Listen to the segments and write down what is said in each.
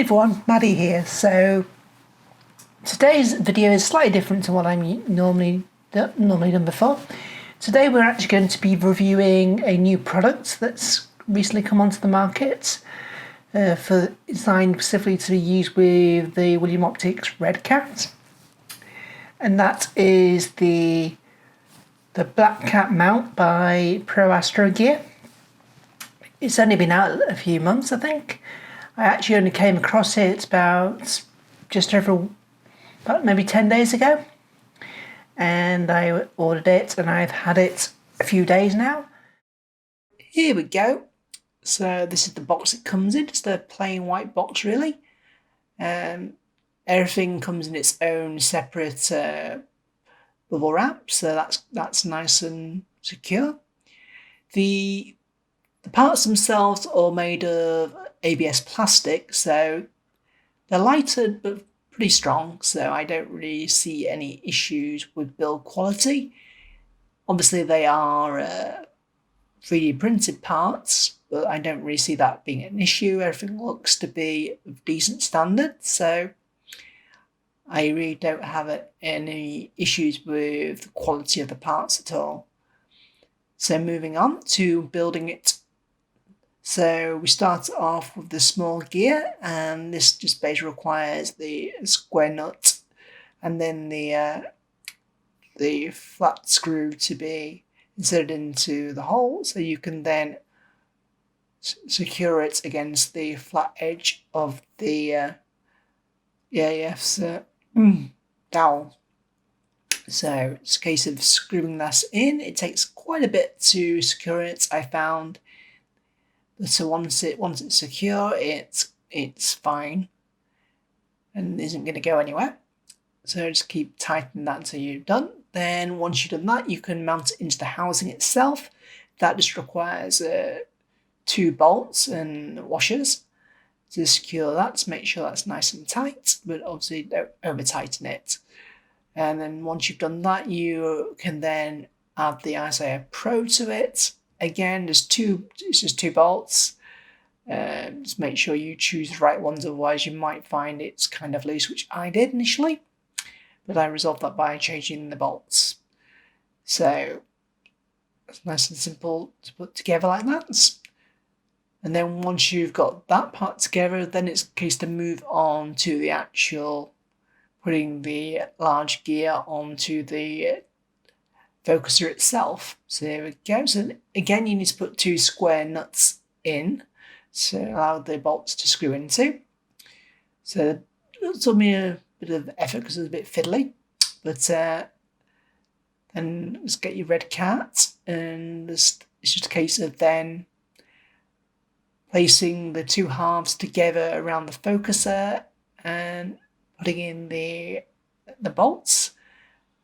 Hey everyone, Maddie here. So today's video is slightly different to what I'm normally done before. Today we're actually going to be reviewing a new product that's recently come onto the market, designed specifically to be used with the William Optics Red Cat, and that is the Black Cat mount by ProAstroGear. It's only been out a few months, I think. I actually only came across it about maybe 10 days ago, and I ordered it and I've had it a few days now. Here we go. So this is the box it comes in. It's the plain white box really. Everything comes in its own separate bubble wrap, so that's nice and secure. The parts themselves are made of ABS plastic, so they're lighter but pretty strong, so I don't really see any issues with build quality. Obviously they are 3D printed parts, but I don't really see that being an issue. Everything looks to be of decent standard, so I really don't have any issues with the quality of the parts at all. So moving on to building it. So we start off with the small gear, and this just basically requires the square nut and then the flat screw to be inserted into the hole, so you can then secure it against the flat edge of the EAF's dowel. So it's a case of screwing that in. It takes quite a bit to secure it, I found. So once it's secure, it's fine and isn't going to go anywhere. So just keep tightening that until you're done. Then once you've done that, you can mount it into the housing itself. That just requires 2 bolts and washers to secure that, to make sure that's nice and tight, but obviously don't over tighten it. And then once you've done that, you can then add the Isaiah Pro to it. Again, it's just 2 bolts. Just make sure you choose the right ones, otherwise you might find it's kind of loose, which I did initially, but I resolved that by changing the bolts. So it's nice and simple to put together like that. And then once you've got that part together, then it's a case to move on to the actual putting the large gear onto the focuser itself. So there we go. So again, you need to put 2 square nuts in to allow the bolts to screw into. So it took me a bit of effort because it was a bit fiddly, but then let's get your red cat, and it's just a case of then placing the 2 halves together around the focuser and putting in the bolts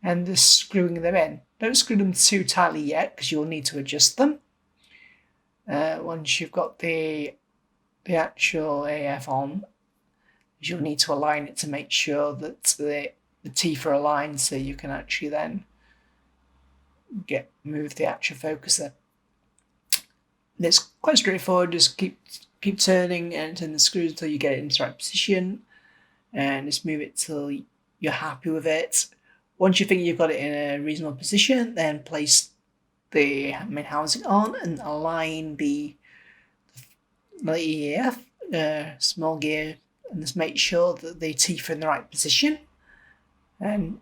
and just screwing them in. Don't screw them too tightly yet, because you'll need to adjust them. Once you've got the actual AF on, you'll need to align it to make sure that the teeth are aligned, so you can actually then move the actual focuser. And it's quite straightforward. Just keep turning and turn the screws until you get it into the right position, and just move it till you're happy with it. Once you think you've got it in a reasonable position, then place the main housing on and align the EAF small gear, and just make sure that the teeth are in the right position. And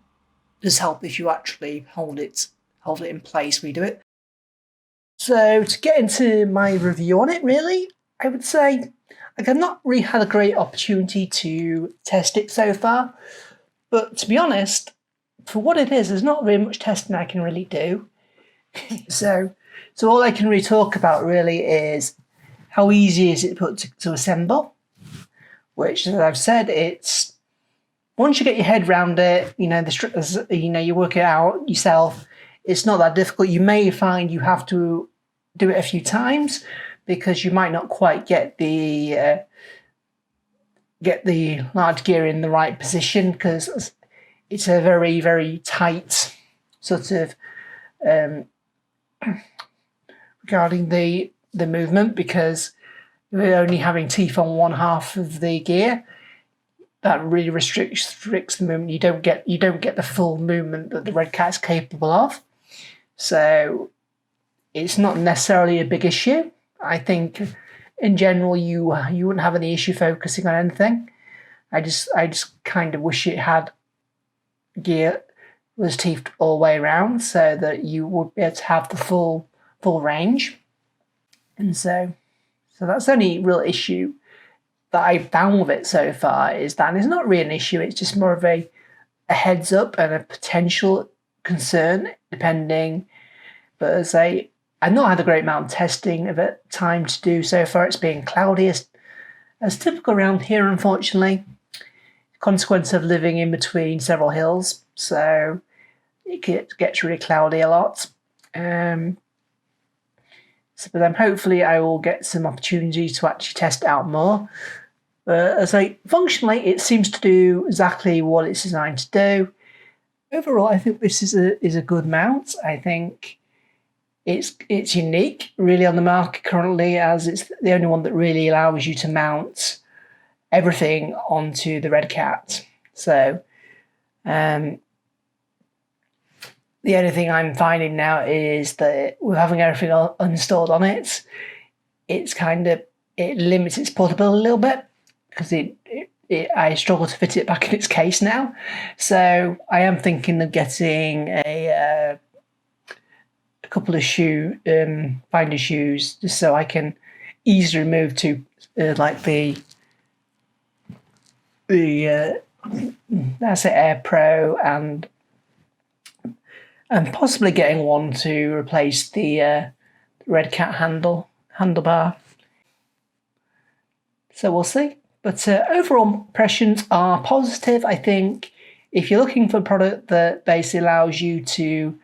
just help if you actually hold it in place when you do it. So to get into my review on it, really, I would say I've not really had a great opportunity to test it so far. But to be honest, for what it is, there's not very much testing I can really do. So all I can really talk about really is how easy is it to assemble, which, as I've said, it's once you get your head around it, you work it out yourself. It's not that difficult. You may find you have to do it a few times because you might not quite get the large gear in the right position, because it's a very, very tight sort of regarding the movement, because only having teeth on one half of the gear, that really restricts the movement. You don't get the full movement that the Red Cat is capable of. So it's not necessarily a big issue. I think in general you wouldn't have any issue focusing on anything. I just kind of wish it had gear was teethed all the way around so that you would be able to have the full range. And so that's the only real issue that I've found with it so far, is that it's not really an issue. It's just more of a heads up and a potential concern, depending. But as I've not had a great amount of testing of it, time to do so far. It's been cloudy as typical around here, unfortunately. Consequence of living in between several hills, so it gets really cloudy a lot. But then hopefully I will get some opportunities to actually test it out more. But as functionally, it seems to do exactly what it's designed to do. Overall, I think this is a good mount. I think it's unique, really, on the market currently, as it's the only one that really allows you to mount everything onto the Red Cat. So the only thing I'm finding now is that with having everything installed on it, it limits its portability a little bit, because I struggle to fit it back in its case now. So I am thinking of getting a couple of finder shoes, just so I can easily move to like the that's it, Air Pro, and possibly getting one to replace the Red Cat handlebar. So we'll see. But overall impressions are positive. I think if you're looking for a product that basically allows you to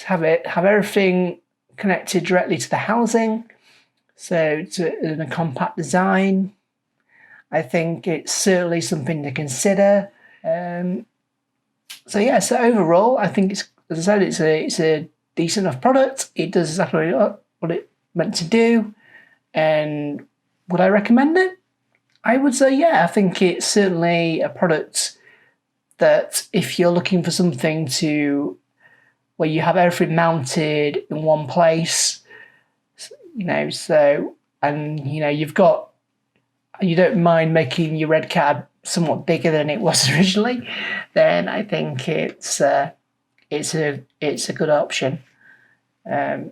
have everything connected directly to the housing, so in a compact design, I think it's certainly something to consider. So overall, I think it's a decent enough product. It does exactly what it meant to do. And would I recommend it? I would say yeah. I think it's certainly a product that, if you're looking for something where you have everything mounted in one place, you don't mind making your Red Cat somewhat bigger than it was originally, then I think it's a good option. I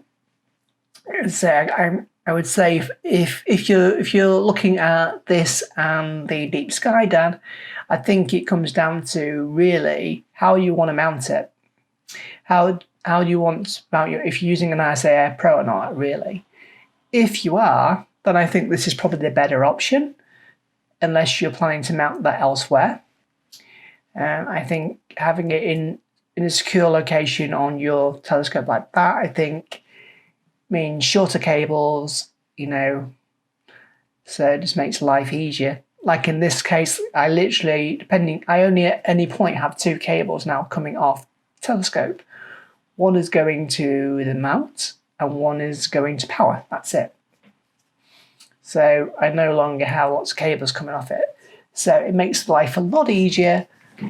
would say if you're looking at this and the Deep Sky Dan, I think it comes down to really how you want to mount it. How do you want to mount if you're using an RSA Air Pro or not, really? If you are, then I think this is probably the better option, unless you're planning to mount that elsewhere. I think having it in a secure location on your telescope like that, I think, means shorter cables, so it just makes life easier. Like in this case, I only at any point have two cables now coming off the telescope. One is going to the mount and one is going to power. That's it. So I no longer have lots of cables coming off it. So it makes life a lot easier.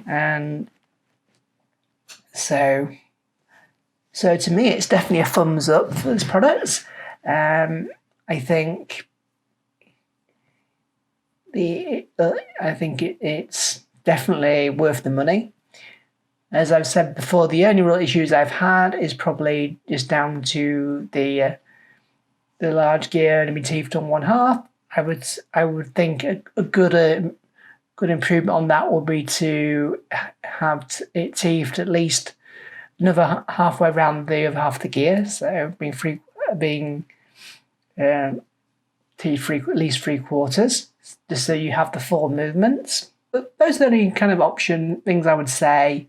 And so to me, it's definitely a thumbs up for this product. I think it's definitely worth the money. As I've said before, the only real issues I've had is probably just down to the large gear and be teethed on one half. I would think a good improvement on that would be to have it teethed at least another halfway around the other half of the gear, so being teethed at least 3/4, just so you have the full movements. But those are the only kind of things I would say,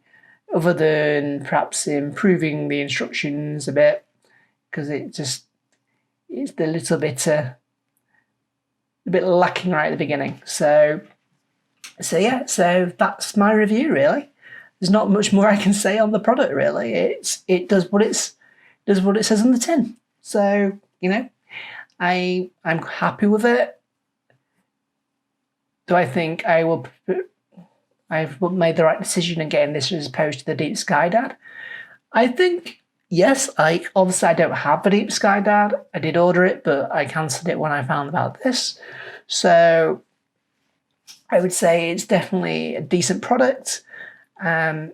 other than perhaps improving the instructions a bit, because it's a little bit lacking right at the beginning. So that's my review, really. There's not much more I can say on the product, really. It does what it says on the tin. So I'm happy with it. Do I think I've made the right decision in getting this as opposed to the Deep Sky Dad? I think yes. Obviously I don't have the Deep Sky Dad. I did order it, but I cancelled it when I found about this. So I would say it's definitely a decent product. I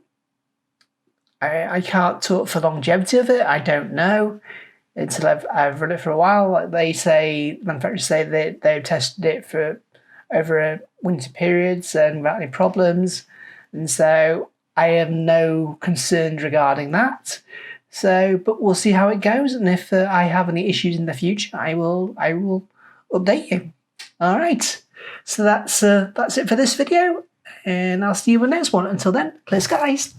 can't talk for longevity of it. I don't know until I've run it for a while. Like manufacturers say that they've tested it for over a winter periods and without any problems, and so I have no concerns regarding that. So, but we'll see how it goes, and if I have any issues in the future, I will update you. All right. So that's it for this video, and I'll see you in the next one. Until then, please, guys.